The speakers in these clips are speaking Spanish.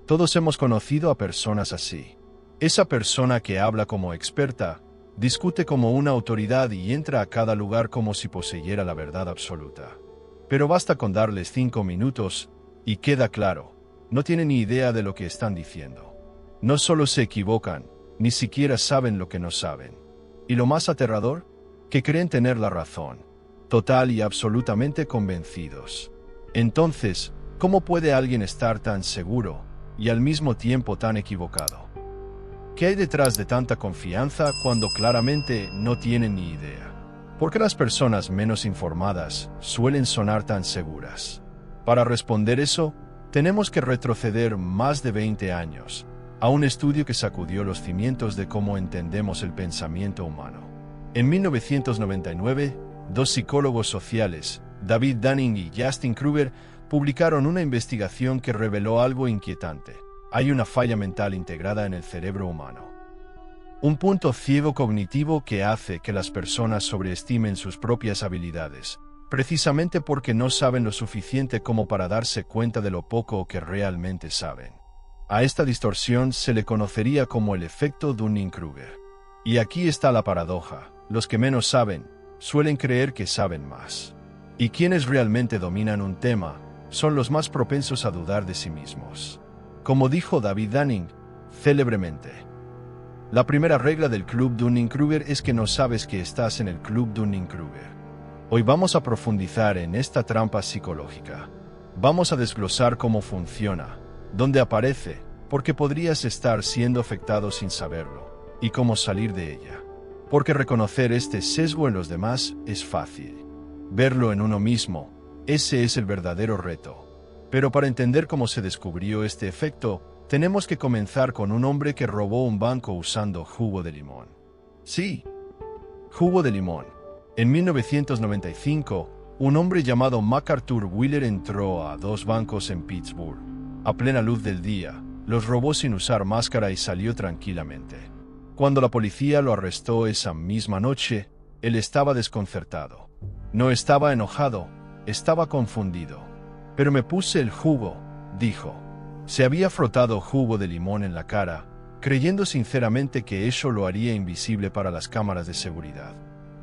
Todos hemos conocido a personas así. Esa persona que habla como experta, discute como una autoridad y entra a cada lugar como si poseyera la verdad absoluta. Pero basta con darles 5 minutos y queda claro, no tienen ni idea de lo que están diciendo. No solo se equivocan, ni siquiera saben lo que no saben. Y lo más aterrador, que creen tener la razón, total y absolutamente convencidos. Entonces, ¿cómo puede alguien estar tan seguro y al mismo tiempo tan equivocado? ¿Qué hay detrás de tanta confianza cuando claramente no tienen ni idea? ¿Por qué las personas menos informadas suelen sonar tan seguras? Para responder eso, tenemos que retroceder más de 20 años, a un estudio que sacudió los cimientos de cómo entendemos el pensamiento humano. En 1999, dos psicólogos sociales, David Dunning y Justin Kruger, publicaron una investigación que reveló algo inquietante. Hay una falla mental integrada en el cerebro humano. Un punto ciego cognitivo que hace que las personas sobreestimen sus propias habilidades, precisamente porque no saben lo suficiente como para darse cuenta de lo poco que realmente saben. A esta distorsión se le conocería como el efecto Dunning-Kruger. Y aquí está la paradoja: los que menos saben suelen creer que saben más. Y quienes realmente dominan un tema son los más propensos a dudar de sí mismos. Como dijo David Dunning, célebremente, la primera regla del Club Dunning-Kruger es que no sabes que estás en el Club Dunning-Kruger. Hoy vamos a profundizar en esta trampa psicológica. Vamos a desglosar cómo funciona, dónde aparece, porque podrías estar siendo afectado sin saberlo, y cómo salir de ella. Porque reconocer este sesgo en los demás es fácil. Verlo en uno mismo, ese es el verdadero reto. Pero para entender cómo se descubrió este efecto, tenemos que comenzar con un hombre que robó un banco usando jugo de limón. Sí, jugo de limón. En 1995, un hombre llamado MacArthur Wheeler entró a dos bancos en Pittsburgh. A plena luz del día, los robó sin usar máscara y salió tranquilamente. Cuando la policía lo arrestó esa misma noche, él estaba desconcertado. No estaba enojado, estaba confundido. Pero me puse el jugo, dijo. Se había frotado jugo de limón en la cara, creyendo sinceramente que eso lo haría invisible para las cámaras de seguridad.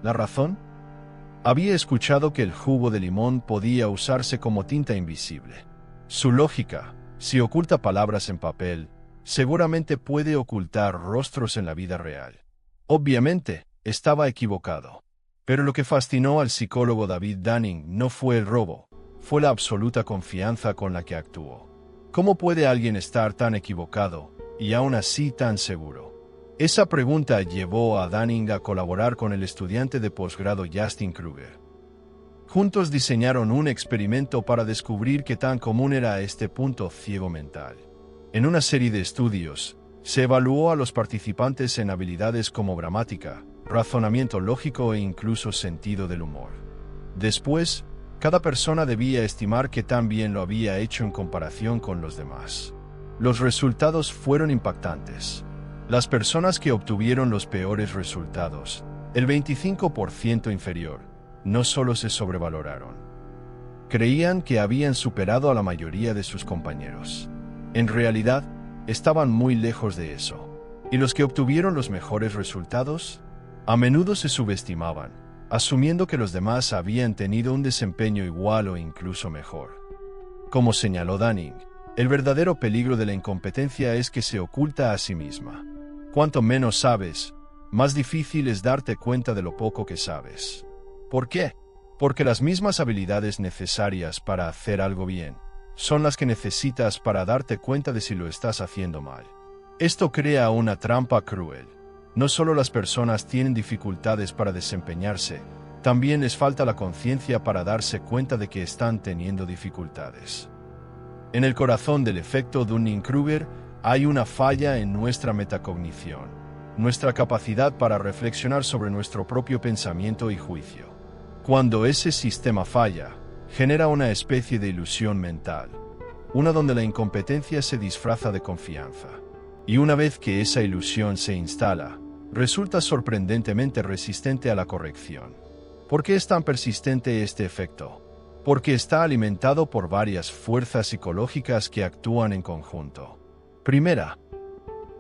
¿La razón? Había escuchado que el jugo de limón podía usarse como tinta invisible. Su lógica: si oculta palabras en papel, seguramente puede ocultar rostros en la vida real. Obviamente, estaba equivocado. Pero lo que fascinó al psicólogo David Dunning no fue el robo, fue la absoluta confianza con la que actuó. ¿Cómo puede alguien estar tan equivocado y aún así tan seguro? Esa pregunta llevó a Dunning a colaborar con el estudiante de posgrado Justin Kruger. Juntos diseñaron un experimento para descubrir qué tan común era este punto ciego mental. En una serie de estudios, se evaluó a los participantes en habilidades como gramática, razonamiento lógico e incluso sentido del humor. Después, cada persona debía estimar qué tan bien lo había hecho en comparación con los demás. Los resultados fueron impactantes. Las personas que obtuvieron los peores resultados, el 25% inferior, no solo se sobrevaloraron. Creían que habían superado a la mayoría de sus compañeros. En realidad, estaban muy lejos de eso. Y los que obtuvieron los mejores resultados, a menudo se subestimaban, asumiendo que los demás habían tenido un desempeño igual o incluso mejor. Como señaló Dunning, el verdadero peligro de la incompetencia es que se oculta a sí misma. Cuanto menos sabes, más difícil es darte cuenta de lo poco que sabes. ¿Por qué? Porque las mismas habilidades necesarias para hacer algo bien son las que necesitas para darte cuenta de si lo estás haciendo mal. Esto crea una trampa cruel. No solo las personas tienen dificultades para desempeñarse, también les falta la conciencia para darse cuenta de que están teniendo dificultades. En el corazón del efecto Dunning-Kruger hay una falla en nuestra metacognición, nuestra capacidad para reflexionar sobre nuestro propio pensamiento y juicio. Cuando ese sistema falla, genera una especie de ilusión mental, una donde la incompetencia se disfraza de confianza. Y una vez que esa ilusión se instala, resulta sorprendentemente resistente a la corrección. ¿Por qué es tan persistente este efecto? Porque está alimentado por varias fuerzas psicológicas que actúan en conjunto. Primera,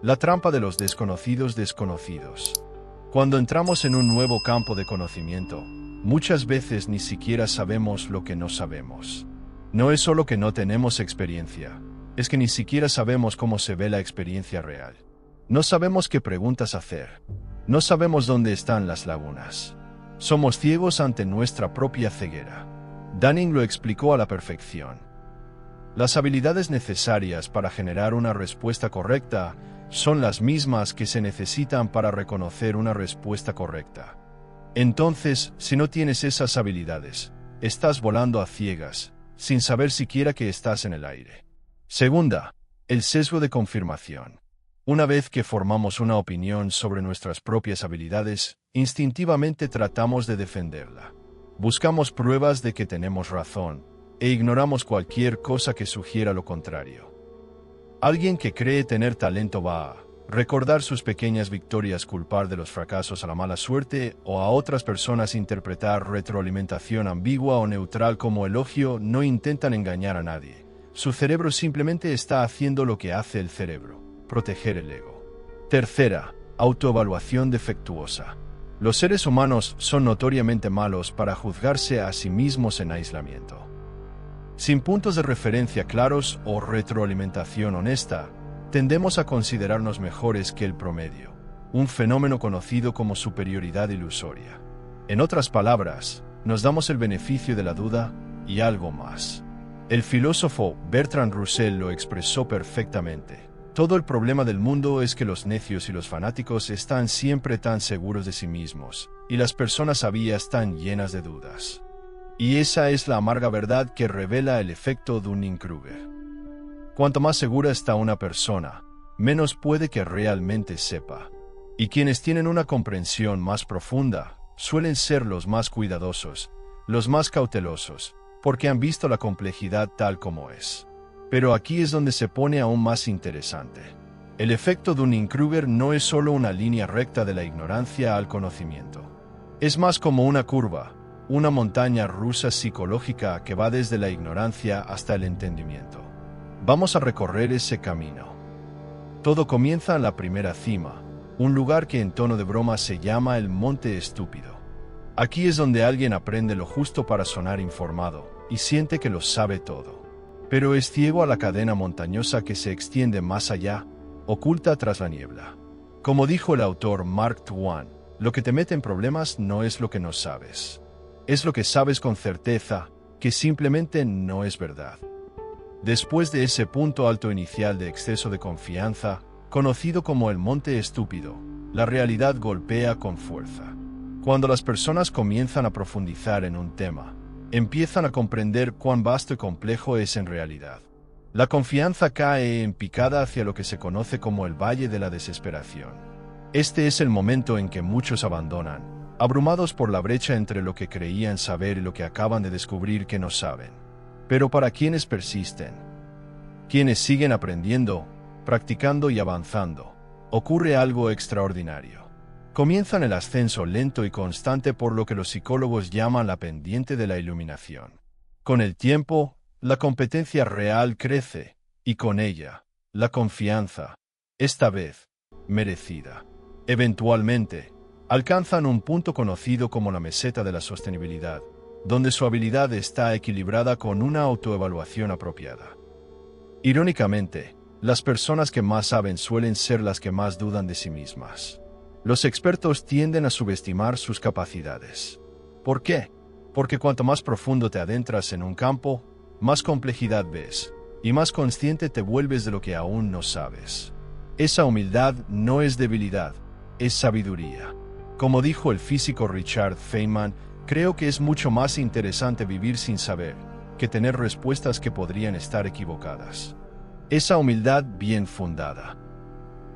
la trampa de los desconocidos desconocidos. Cuando entramos en un nuevo campo de conocimiento, muchas veces ni siquiera sabemos lo que no sabemos. No es solo que no tenemos experiencia, es que ni siquiera sabemos cómo se ve la experiencia real. No sabemos qué preguntas hacer. No sabemos dónde están las lagunas. Somos ciegos ante nuestra propia ceguera. Dunning lo explicó a la perfección. Las habilidades necesarias para generar una respuesta correcta son las mismas que se necesitan para reconocer una respuesta correcta. Entonces, si no tienes esas habilidades, estás volando a ciegas, sin saber siquiera que estás en el aire. Segunda, el sesgo de confirmación. Una vez que formamos una opinión sobre nuestras propias habilidades, instintivamente tratamos de defenderla. Buscamos pruebas de que tenemos razón, e ignoramos cualquier cosa que sugiera lo contrario. Alguien que cree tener talento va a recordar sus pequeñas victorias, culpar de los fracasos a la mala suerte, o a otras personas interpretar retroalimentación ambigua o neutral como elogio. No intentan engañar a nadie. Su cerebro simplemente está haciendo lo que hace el cerebro: proteger el ego. Tercera, autoevaluación defectuosa. Los seres humanos son notoriamente malos para juzgarse a sí mismos en aislamiento. Sin puntos de referencia claros o retroalimentación honesta, tendemos a considerarnos mejores que el promedio, un fenómeno conocido como superioridad ilusoria. En otras palabras, nos damos el beneficio de la duda y algo más. El filósofo Bertrand Russell lo expresó perfectamente. Todo el problema del mundo es que los necios y los fanáticos están siempre tan seguros de sí mismos, y las personas sabias tan llenas de dudas. Y esa es la amarga verdad que revela el efecto Dunning-Kruger. Cuanto más segura está una persona, menos puede que realmente sepa. Y quienes tienen una comprensión más profunda suelen ser los más cuidadosos, los más cautelosos, porque han visto la complejidad tal como es. Pero aquí es donde se pone aún más interesante. El efecto Dunning-Kruger no es solo una línea recta de la ignorancia al conocimiento. Es más como una curva, una montaña rusa psicológica que va desde la ignorancia hasta el entendimiento. Vamos a recorrer ese camino. Todo comienza en la primera cima, un lugar que en tono de broma se llama el Monte Estúpido. Aquí es donde alguien aprende lo justo para sonar informado y siente que lo sabe todo. Pero es ciego a la cadena montañosa que se extiende más allá, oculta tras la niebla. Como dijo el autor Mark Twain, lo que te mete en problemas no es lo que no sabes. Es lo que sabes con certeza, que simplemente no es verdad. Después de ese punto alto inicial de exceso de confianza, conocido como el Monte Estúpido, la realidad golpea con fuerza. Cuando las personas comienzan a profundizar en un tema, empiezan a comprender cuán vasto y complejo es en realidad. La confianza cae en picada hacia lo que se conoce como el Valle de la Desesperación. Este es el momento en que muchos abandonan, abrumados por la brecha entre lo que creían saber y lo que acaban de descubrir que no saben. Pero para quienes persisten, quienes siguen aprendiendo, practicando y avanzando, ocurre algo extraordinario. Comienzan el ascenso lento y constante por lo que los psicólogos llaman la pendiente de la iluminación. Con el tiempo, la competencia real crece, y con ella, la confianza, esta vez, merecida. Eventualmente, alcanzan un punto conocido como la meseta de la sostenibilidad, donde su habilidad está equilibrada con una autoevaluación apropiada. Irónicamente, las personas que más saben suelen ser las que más dudan de sí mismas. Los expertos tienden a subestimar sus capacidades. ¿Por qué? Porque cuanto más profundo te adentras en un campo, más complejidad ves, y más consciente te vuelves de lo que aún no sabes. Esa humildad no es debilidad, es sabiduría. Como dijo el físico Richard Feynman, creo que es mucho más interesante vivir sin saber, que tener respuestas que podrían estar equivocadas. Esa humildad bien fundada.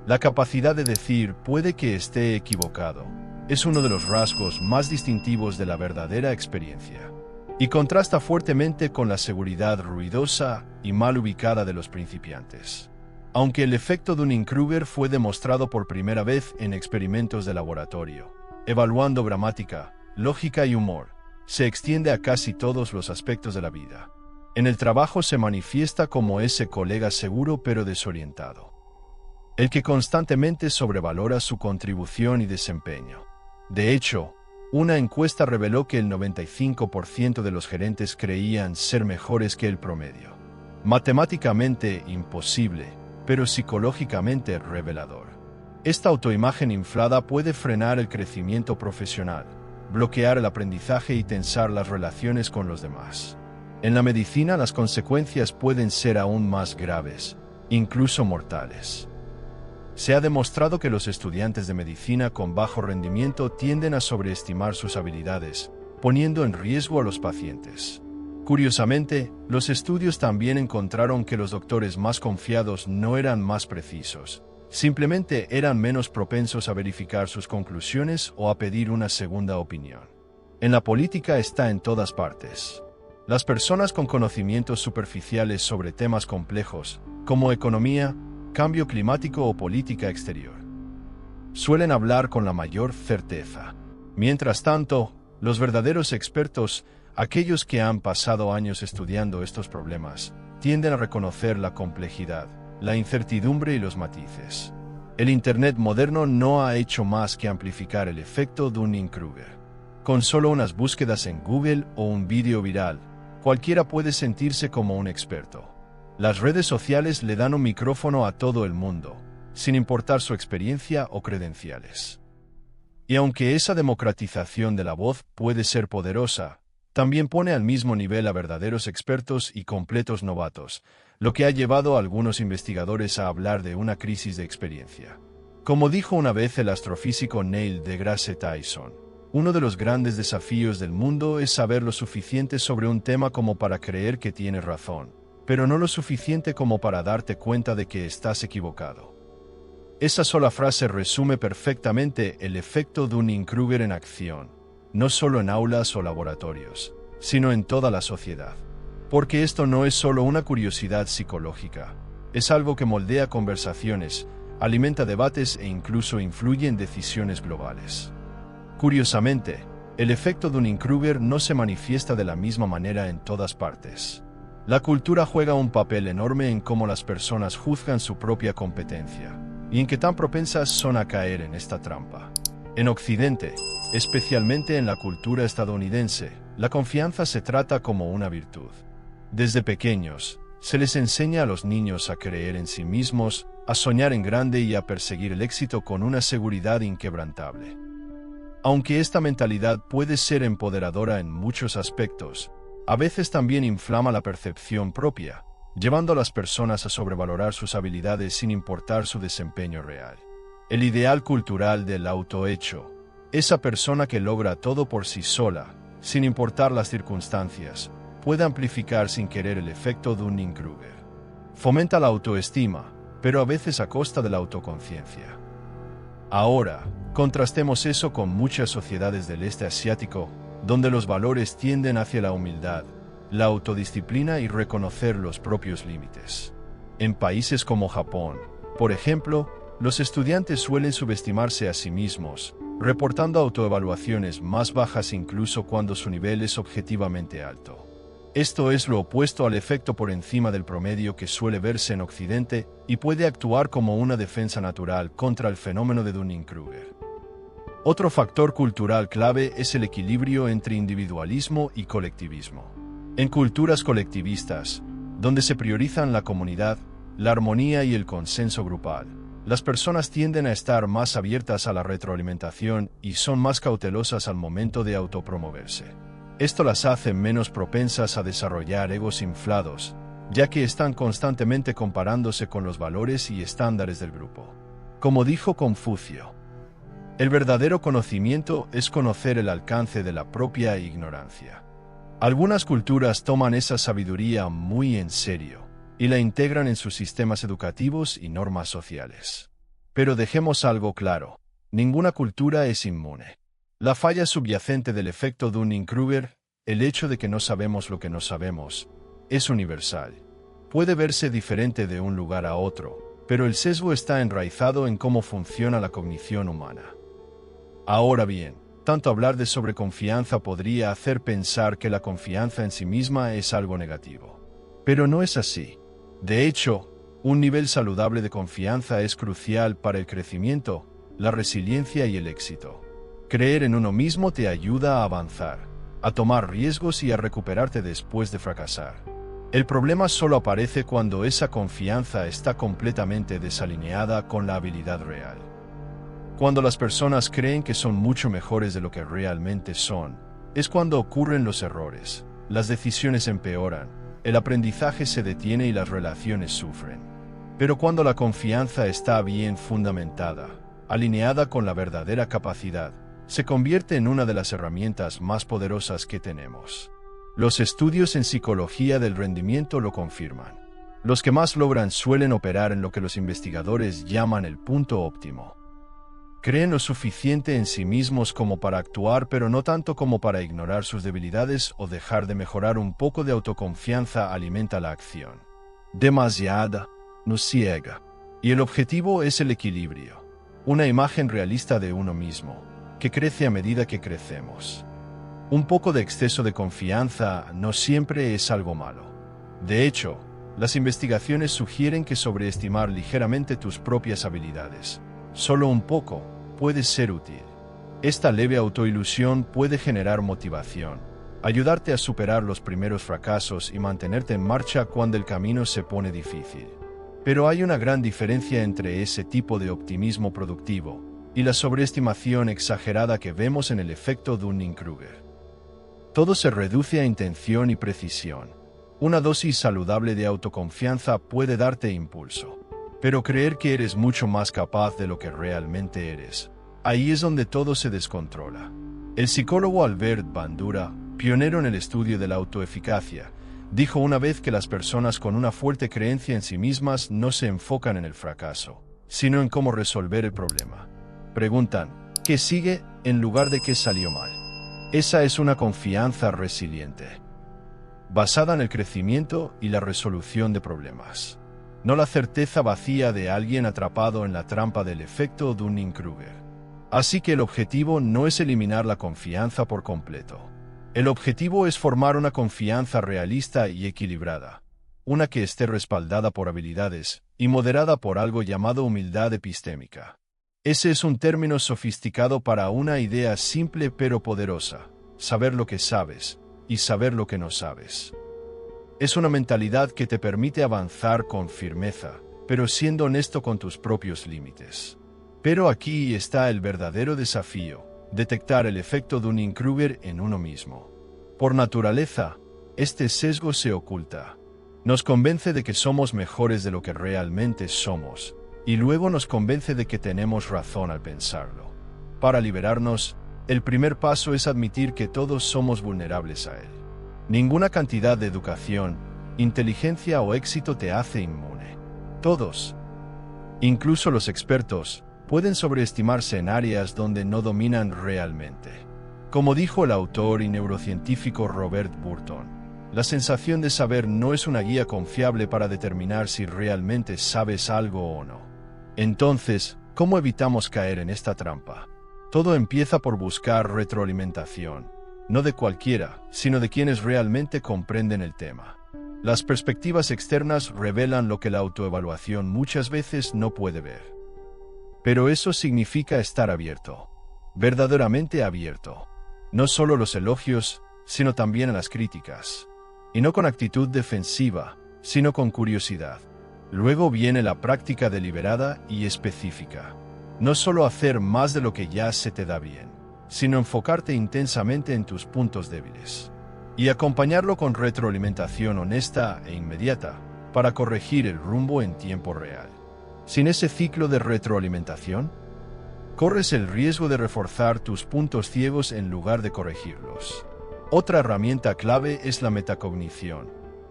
La capacidad de decir puede que esté equivocado es uno de los rasgos más distintivos de la verdadera experiencia, y contrasta fuertemente con la seguridad ruidosa y mal ubicada de los principiantes. Aunque el efecto Dunning-Kruger fue demostrado por primera vez en experimentos de laboratorio, evaluando gramática, lógica y humor, se extiende a casi todos los aspectos de la vida. En el trabajo se manifiesta como ese colega seguro pero desorientado. el que constantemente sobrevalora su contribución y desempeño. De hecho, una encuesta reveló que el 95% de los gerentes creían ser mejores que el promedio. Matemáticamente imposible, pero psicológicamente revelador. Esta autoimagen inflada puede frenar el crecimiento profesional, bloquear el aprendizaje y tensar las relaciones con los demás. En la medicina, las consecuencias pueden ser aún más graves, incluso mortales. Se ha demostrado que los estudiantes de medicina con bajo rendimiento tienden a sobreestimar sus habilidades, poniendo en riesgo a los pacientes. Curiosamente, los estudios también encontraron que los doctores más confiados no eran más precisos, simplemente eran menos propensos a verificar sus conclusiones o a pedir una segunda opinión. En la política está en todas partes. Las personas con conocimientos superficiales sobre temas complejos, como economía, cambio climático o política exterior, suelen hablar con la mayor certeza. Mientras tanto, los verdaderos expertos, aquellos que han pasado años estudiando estos problemas, tienden a reconocer la complejidad, la incertidumbre y los matices. El Internet moderno no ha hecho más que amplificar el efecto Dunning-Kruger. Con solo unas búsquedas en Google o un vídeo viral, cualquiera puede sentirse como un experto. Las redes sociales le dan un micrófono a todo el mundo, sin importar su experiencia o credenciales. Y aunque esa democratización de la voz puede ser poderosa, también pone al mismo nivel a verdaderos expertos y completos novatos, lo que ha llevado a algunos investigadores a hablar de una crisis de experiencia. Como dijo una vez el astrofísico Neil deGrasse Tyson, uno de los grandes desafíos del mundo es saber lo suficiente sobre un tema como para creer que tienes razón, pero no lo suficiente como para darte cuenta de que estás equivocado. Esa sola frase resume perfectamente el efecto Dunning-Kruger en acción, no solo en aulas o laboratorios, sino en toda la sociedad. Porque esto no es solo una curiosidad psicológica, es algo que moldea conversaciones, alimenta debates e incluso influye en decisiones globales. Curiosamente, el efecto Dunning-Kruger no se manifiesta de la misma manera en todas partes. La cultura juega un papel enorme en cómo las personas juzgan su propia competencia, y en qué tan propensas son a caer en esta trampa. En Occidente, especialmente en la cultura estadounidense, la confianza se trata como una virtud. Desde pequeños, se les enseña a los niños a creer en sí mismos, a soñar en grande y a perseguir el éxito con una seguridad inquebrantable. Aunque esta mentalidad puede ser empoderadora en muchos aspectos, a veces también inflama la percepción propia, llevando a las personas a sobrevalorar sus habilidades sin importar su desempeño real. El ideal cultural del autohecho, esa persona que logra todo por sí sola, sin importar las circunstancias, puede amplificar sin querer el efecto Dunning-Kruger. Fomenta la autoestima, pero a veces a costa de la autoconciencia. Ahora, contrastemos eso con muchas sociedades del este asiático, donde los valores tienden hacia la humildad, la autodisciplina y reconocer los propios límites. En países como Japón, por ejemplo, los estudiantes suelen subestimarse a sí mismos, reportando autoevaluaciones más bajas incluso cuando su nivel es objetivamente alto. Esto es lo opuesto al efecto por encima del promedio que suele verse en Occidente y puede actuar como una defensa natural contra el fenómeno de Dunning-Kruger. Otro factor cultural clave es el equilibrio entre individualismo y colectivismo. En culturas colectivistas, donde se priorizan la comunidad, la armonía y el consenso grupal, las personas tienden a estar más abiertas a la retroalimentación y son más cautelosas al momento de autopromoverse. Esto las hace menos propensas a desarrollar egos inflados, ya que están constantemente comparándose con los valores y estándares del grupo. Como dijo Confucio, el verdadero conocimiento es conocer el alcance de la propia ignorancia. Algunas culturas toman esa sabiduría muy en serio y la integran en sus sistemas educativos y normas sociales. Pero dejemos algo claro, ninguna cultura es inmune. La falla subyacente del efecto Dunning-Kruger, el hecho de que no sabemos lo que no sabemos, es universal. Puede verse diferente de un lugar a otro, pero el sesgo está enraizado en cómo funciona la cognición humana. Ahora bien, tanto hablar de sobreconfianza podría hacer pensar que la confianza en sí misma es algo negativo. Pero no es así. De hecho, Un nivel saludable de confianza es crucial para el crecimiento, la resiliencia y el éxito. Creer en uno mismo te ayuda a avanzar, a tomar riesgos y a recuperarte después de fracasar. El problema solo aparece cuando esa confianza está completamente desalineada con la habilidad real. Cuando las personas creen que son mucho mejores de lo que realmente son, es cuando ocurren los errores, las decisiones empeoran, el aprendizaje se detiene y las relaciones sufren. Pero cuando la confianza está bien fundamentada, alineada con la verdadera capacidad, se convierte en una de las herramientas más poderosas que tenemos. Los estudios en psicología del rendimiento lo confirman. Los que más logran suelen operar en lo que los investigadores llaman el punto óptimo. Creen lo suficiente en sí mismos como para actuar, pero no tanto como para ignorar sus debilidades o dejar de mejorar. Un poco de autoconfianza alimenta la acción. Demasiada nos ciega. Y el objetivo es el equilibrio. Una imagen realista de uno mismo, que crece a medida que crecemos. Un poco de exceso de confianza no siempre es algo malo. De hecho, las investigaciones sugieren que sobreestimar ligeramente tus propias habilidades, solo un poco, puede ser útil. Esta leve autoilusión puede generar motivación, ayudarte a superar los primeros fracasos y mantenerte en marcha cuando el camino se pone difícil. Pero hay una gran diferencia entre ese tipo de optimismo productivo y la sobreestimación exagerada que vemos en el efecto Dunning-Kruger. Todo se reduce a intención y precisión. Una dosis saludable de autoconfianza puede darte impulso. Pero creer que eres mucho más capaz de lo que realmente eres, ahí es donde todo se descontrola. El psicólogo Albert Bandura, pionero en el estudio de la autoeficacia, dijo una vez que las personas con una fuerte creencia en sí mismas no se enfocan en el fracaso, sino en cómo resolver el problema. Preguntan, ¿qué sigue?, en lugar de qué salió mal. Esa es una confianza resiliente, basada en el crecimiento y la resolución de problemas. No la certeza vacía de alguien atrapado en la trampa del efecto Dunning-Kruger. Así que el objetivo no es eliminar la confianza por completo. El objetivo es formar una confianza realista y equilibrada, una que esté respaldada por habilidades y moderada por algo llamado humildad epistémica. Ese es un término sofisticado para una idea simple pero poderosa: saber lo que sabes y saber lo que no sabes. Es una mentalidad que te permite avanzar con firmeza, pero siendo honesto con tus propios límites. Pero aquí está el verdadero desafío: detectar el efecto Dunning-Kruger en uno mismo. Por naturaleza, este sesgo se oculta. Nos convence de que somos mejores de lo que realmente somos, y luego nos convence de que tenemos razón al pensarlo. Para liberarnos, el primer paso es admitir que todos somos vulnerables a él. Ninguna cantidad de educación, inteligencia o éxito te hace inmune. Todos, incluso los expertos, pueden sobreestimarse en áreas donde no dominan realmente. Como dijo el autor y neurocientífico Robert Burton, la sensación de saber no es una guía confiable para determinar si realmente sabes algo o no. Entonces, ¿cómo evitamos caer en esta trampa? Todo empieza por buscar retroalimentación, no de cualquiera, sino de quienes realmente comprenden el tema. Las perspectivas externas revelan lo que la autoevaluación muchas veces no puede ver. Pero eso significa estar abierto, verdaderamente abierto. No solo los elogios, sino también a las críticas. Y no con actitud defensiva, sino con curiosidad. Luego viene la práctica deliberada y específica. No solo hacer más de lo que ya se te da bien, sino enfocarte intensamente en tus puntos débiles. Y acompañarlo con retroalimentación honesta e inmediata, para corregir el rumbo en tiempo real. Sin ese ciclo de retroalimentación, corres el riesgo de reforzar tus puntos ciegos en lugar de corregirlos. Otra herramienta clave es la metacognición,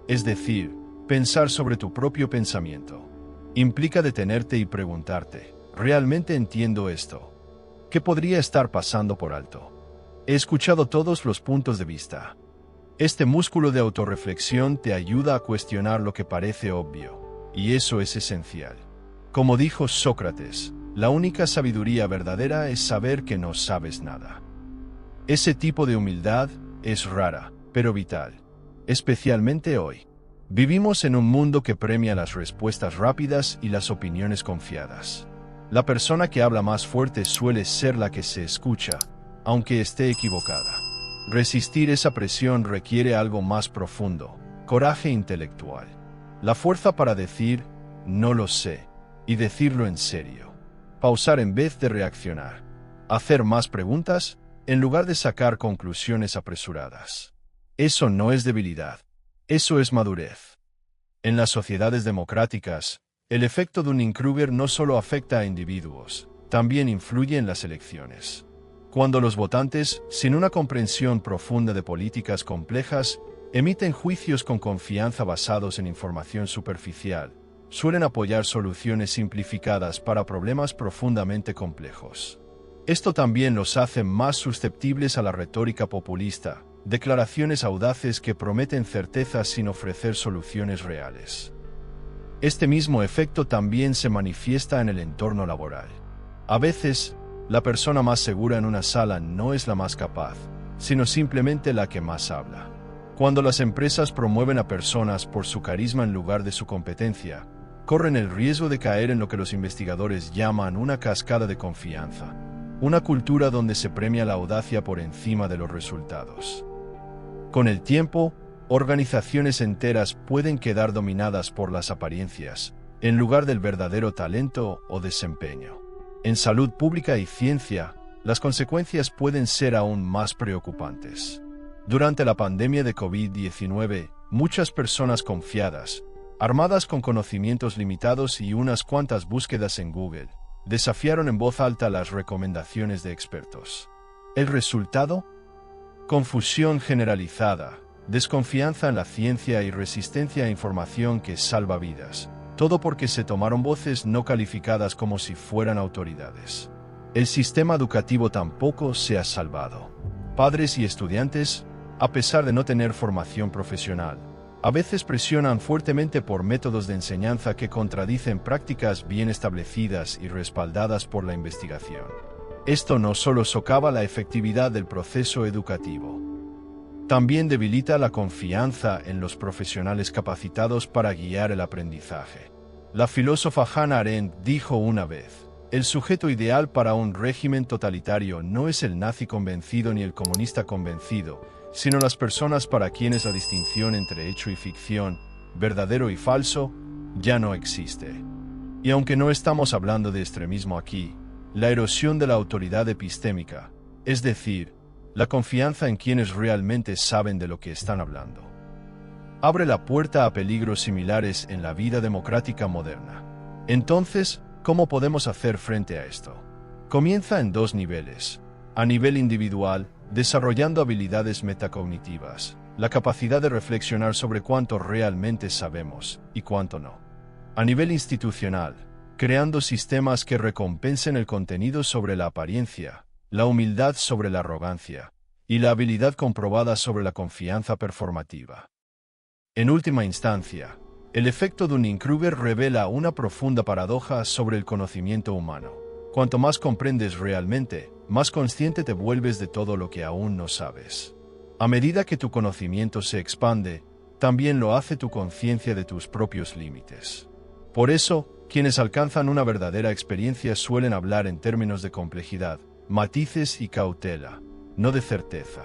es decir, pensar sobre tu propio pensamiento. Implica detenerte y preguntarte, ¿realmente entiendo esto? ¿Qué podría estar pasando por alto? He escuchado todos los puntos de vista. Este músculo de autorreflexión te ayuda a cuestionar lo que parece obvio, y eso es esencial. Como dijo Sócrates, la única sabiduría verdadera es saber que no sabes nada. Ese tipo de humildad es rara, pero vital, especialmente hoy. Vivimos en un mundo que premia las respuestas rápidas y las opiniones confiadas. La persona que habla más fuerte suele ser la que se escucha, aunque esté equivocada. Resistir esa presión requiere algo más profundo, coraje intelectual. La fuerza para decir, no lo sé, y decirlo en serio. Pausar en vez de reaccionar. Hacer más preguntas, en lugar de sacar conclusiones apresuradas. Eso no es debilidad. Eso es madurez. En las sociedades democráticas, el efecto Dunning-Kruger no solo afecta a individuos, también influye en las elecciones. Cuando los votantes, sin una comprensión profunda de políticas complejas, emiten juicios con confianza basados en información superficial, suelen apoyar soluciones simplificadas para problemas profundamente complejos. Esto también los hace más susceptibles a la retórica populista, declaraciones audaces que prometen certezas sin ofrecer soluciones reales. Este mismo efecto también se manifiesta en el entorno laboral. A veces, la persona más segura en una sala no es la más capaz, sino simplemente la que más habla. Cuando las empresas promueven a personas por su carisma en lugar de su competencia, corren el riesgo de caer en lo que los investigadores llaman una cascada de confianza, una cultura donde se premia la audacia por encima de los resultados. Con el tiempo, organizaciones enteras pueden quedar dominadas por las apariencias, en lugar del verdadero talento o desempeño. En salud pública y ciencia, las consecuencias pueden ser aún más preocupantes. Durante la pandemia de COVID-19, muchas personas confiadas, armadas con conocimientos limitados y unas cuantas búsquedas en Google, desafiaron en voz alta las recomendaciones de expertos. ¿El resultado? Confusión generalizada, desconfianza en la ciencia y resistencia a información que salva vidas, todo porque se tomaron voces no calificadas como si fueran autoridades. El sistema educativo tampoco se ha salvado. Padres y estudiantes, a pesar de no tener formación profesional, a veces presionan fuertemente por métodos de enseñanza que contradicen prácticas bien establecidas y respaldadas por la investigación. Esto no solo socava la efectividad del proceso educativo, también debilita la confianza en los profesionales capacitados para guiar el aprendizaje. La filósofa Hannah Arendt dijo una vez: el sujeto ideal para un régimen totalitario no es el nazi convencido ni el comunista convencido, sino las personas para quienes la distinción entre hecho y ficción, verdadero y falso, ya no existe. Y aunque no estamos hablando de extremismo aquí, la erosión de la autoridad epistémica, es decir, la confianza en quienes realmente saben de lo que están hablando, abre la puerta a peligros similares en la vida democrática moderna. Entonces, ¿cómo podemos hacer frente a esto? Comienza en dos niveles. A nivel individual, desarrollando habilidades metacognitivas, la capacidad de reflexionar sobre cuánto realmente sabemos y cuánto no. A nivel institucional, creando sistemas que recompensen el contenido sobre la apariencia, la humildad sobre la arrogancia, y la habilidad comprobada sobre la confianza performativa. En última instancia, el efecto Dunning-Kruger revela una profunda paradoja sobre el conocimiento humano. Cuanto más comprendes realmente, más consciente te vuelves de todo lo que aún no sabes. A medida que tu conocimiento se expande, también lo hace tu conciencia de tus propios límites. Por eso, quienes alcanzan una verdadera experiencia suelen hablar en términos de complejidad, matices y cautela, no de certeza.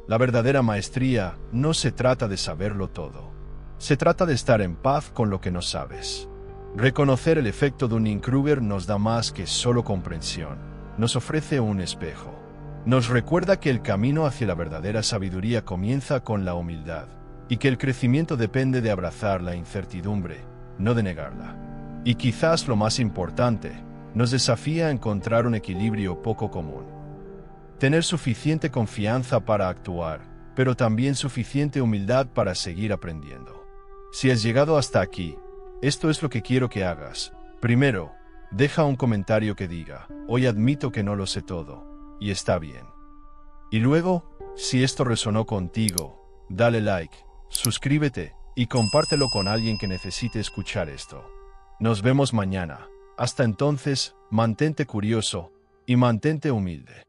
La verdadera maestría no se trata de saberlo todo. Se trata de estar en paz con lo que no sabes. Reconocer el efecto Dunning-Kruger nos da más que solo comprensión, nos ofrece un espejo. Nos recuerda que el camino hacia la verdadera sabiduría comienza con la humildad, y que el crecimiento depende de abrazar la incertidumbre, no de negarla. Y quizás lo más importante, nos desafía a encontrar un equilibrio poco común. Tener suficiente confianza para actuar, pero también suficiente humildad para seguir aprendiendo. Si has llegado hasta aquí, esto es lo que quiero que hagas. Primero, deja un comentario que diga: hoy admito que no lo sé todo, y está bien. Y luego, si esto resonó contigo, dale like, suscríbete, y compártelo con alguien que necesite escuchar esto. Nos vemos mañana. Hasta entonces, mantente curioso y mantente humilde.